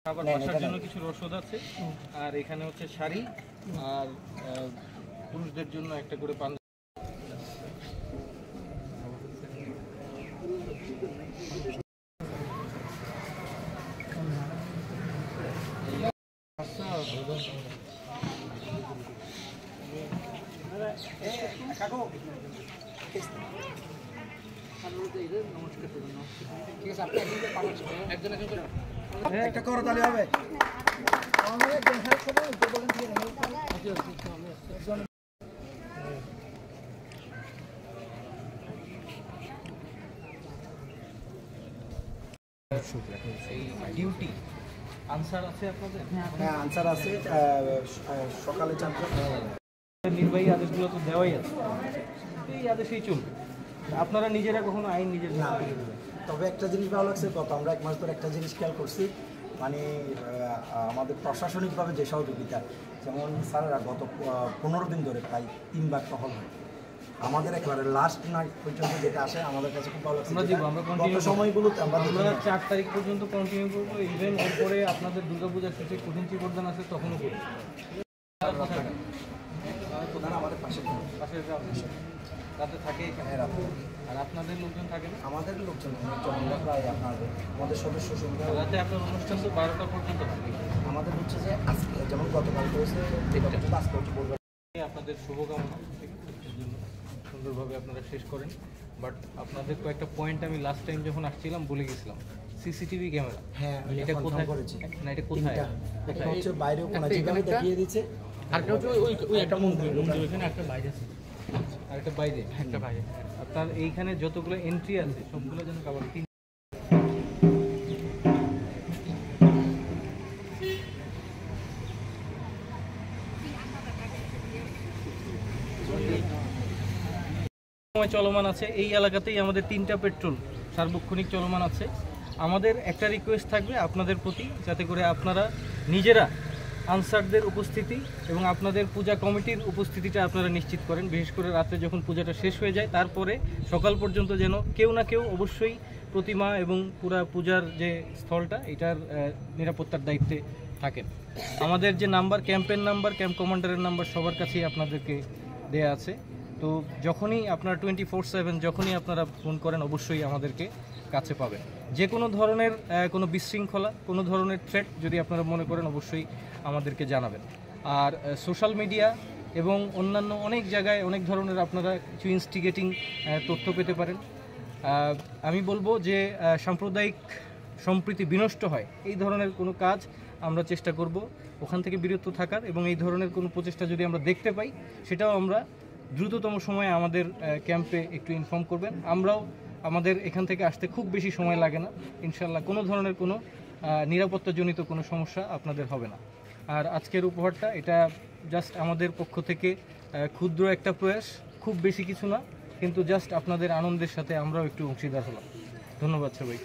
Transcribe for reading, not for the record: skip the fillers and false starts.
খাবার বসার জন্য কিছু রসদ আছে, আর এখানে হচ্ছে শাড়ি, আর পুরুষদের জন্য একটা করে পাঞ্জাবি। একটা করো তাহলে হবে। ডিউটি আনসার আছে আপনাদের? হ্যাঁ আনসার আছে, সকালে 4টা। নির্বাহী আদেশগুলো তো দেওয়াই আছে, এই আদেশেই চলবে। আপনারা নিজেরা কখনো আইন নিজের না, তবে একটা জিনিস ভালো লাগছে, গত আমরা 1 মাস ধরে একটা জিনিস খেয়াল করছি, মানে আমাদের প্রশাসনিকভাবে যে সহযোগিতা, যেমন স্যারেরা গত 15 দিন ধরে প্রায় 3 বার টহল হয় আমাদের, একেবারে লাস্ট নাইট পর্যন্ত যেটা আসে আমাদের কাছে খুব ভালো লাগছে। আমরা সময়গুলোতে আমরা 4 তারিখ পর্যন্ত কন্টিনিউ করবো। ইভেন এরপরে আপনাদের দুর্গাপূজার শেষে কঠিন চিবর্দান আছে, তখনও করবো। প্রধান আমাদের পাশে রাতে থাকে এখানে, আর আপনাদের লোকজন থাকে না? আমাদের লোকজন প্রায় আমাদের সদস্য সংখ্যা। রাতে আপনার অনুষ্ঠান তো 12টা পর্যন্ত থাকে। আমাদের হচ্ছে যে আজকে যেমন গতকাল করেছে, আজকে হচ্ছে বলবেন। আপনাদের শুভকামনা, ঠিক আছে, এর জন্য সুন্দরভাবে আপনারা শেষ করেন। বাট আপনাদের কয়েকটা পয়েন্ট আমি লাস্ট টাইম যখন আসছিলাম বলে গেছিলাম। সিসিটিভি ক্যামেরা, হ্যাঁ এটা কোথায় করেছি? না, এটা কোথায়? একটা হচ্ছে বাইরেও কোনা যেভাবে দেখিয়ে দিয়েছে, আরেকটা হচ্ছে ওই একটা মন্দির, ওইখানে একটা বাইরে আছে, আরেকটা বাইরে, একটা বাইরে। আপনার এইখানে যতগুলো এন্ট্রি আছে সবগুলো যেন কভার। চলমান আছে এই এলাকাতেই আমাদের 3টা পেট্রোল সার্বক্ষণিক চলমান আছে। আমাদের একটা রিকোয়েস্ট থাকবে আপনাদের প্রতি, যাতে করে আপনারা নিজেরা আনসারদের উপস্থিতি এবং আপনাদের পূজা কমিটির উপস্থিতিটা আপনারা নিশ্চিত করেন। বিশেষ করে রাতে যখন পূজাটা শেষ হয়ে যায়, তারপরে সকাল পর্যন্ত যেন কেউ না কেউ অবশ্যই প্রতিমা এবং পুরা পূজার যে স্থলটা এটার নিরাপত্তার দায়িত্বে থাকেন। আমাদের যে নাম্বার, ক্যাম্পের নাম্বার, ক্যাম্প কমান্ডারের নাম্বার সবার কাছেই আপনাদেরকে দেয়া আছে। তো যখনই আপনারা 24/7 যখনই আপনারা ফোন করেন অবশ্যই আমাদেরকে কাছে পাবেন। যে কোনো ধরনের কোনো বিশৃঙ্খলা, কোনো ধরনের থ্রেট যদি আপনারা মনে করেন অবশ্যই আমাদেরকে জানাবেন। আর সোশ্যাল মিডিয়া এবং অন্যান্য অনেক জায়গায় অনেক ধরনের আপনারা কিছু ইনস্টিগেটিং তথ্য পেতে পারেন। আমি বলবো যে সাম্প্রদায়িক সম্প্রীতি বিনষ্ট হয় এই ধরনের কোনো কাজ আমরা চেষ্টা করব ওখান থেকে বিরত থাকার, এবং এই ধরনের কোনো প্রচেষ্টা যদি আমরা দেখতে পাই সেটাও আমরা দ্রুততম সময়ে আমাদের ক্যাম্পে একটু ইনফর্ম করবেন। আমরাও আমাদের এখান থেকে আসতে খুব বেশি সময় লাগে না, ইনশাল্লাহ কোনো ধরনের কোনো নিরাপত্তাজনিত কোনো সমস্যা আপনাদের হবে না। আর আজকের উপহারটা এটা জাস্ট আমাদের পক্ষ থেকে ক্ষুদ্র একটা প্রয়াস, খুব বেশি কিছু না, কিন্তু জাস্ট আপনাদের আনন্দের সাথে আমরাও একটু অংশীদার হলাম। ধন্যবাদ সবাই।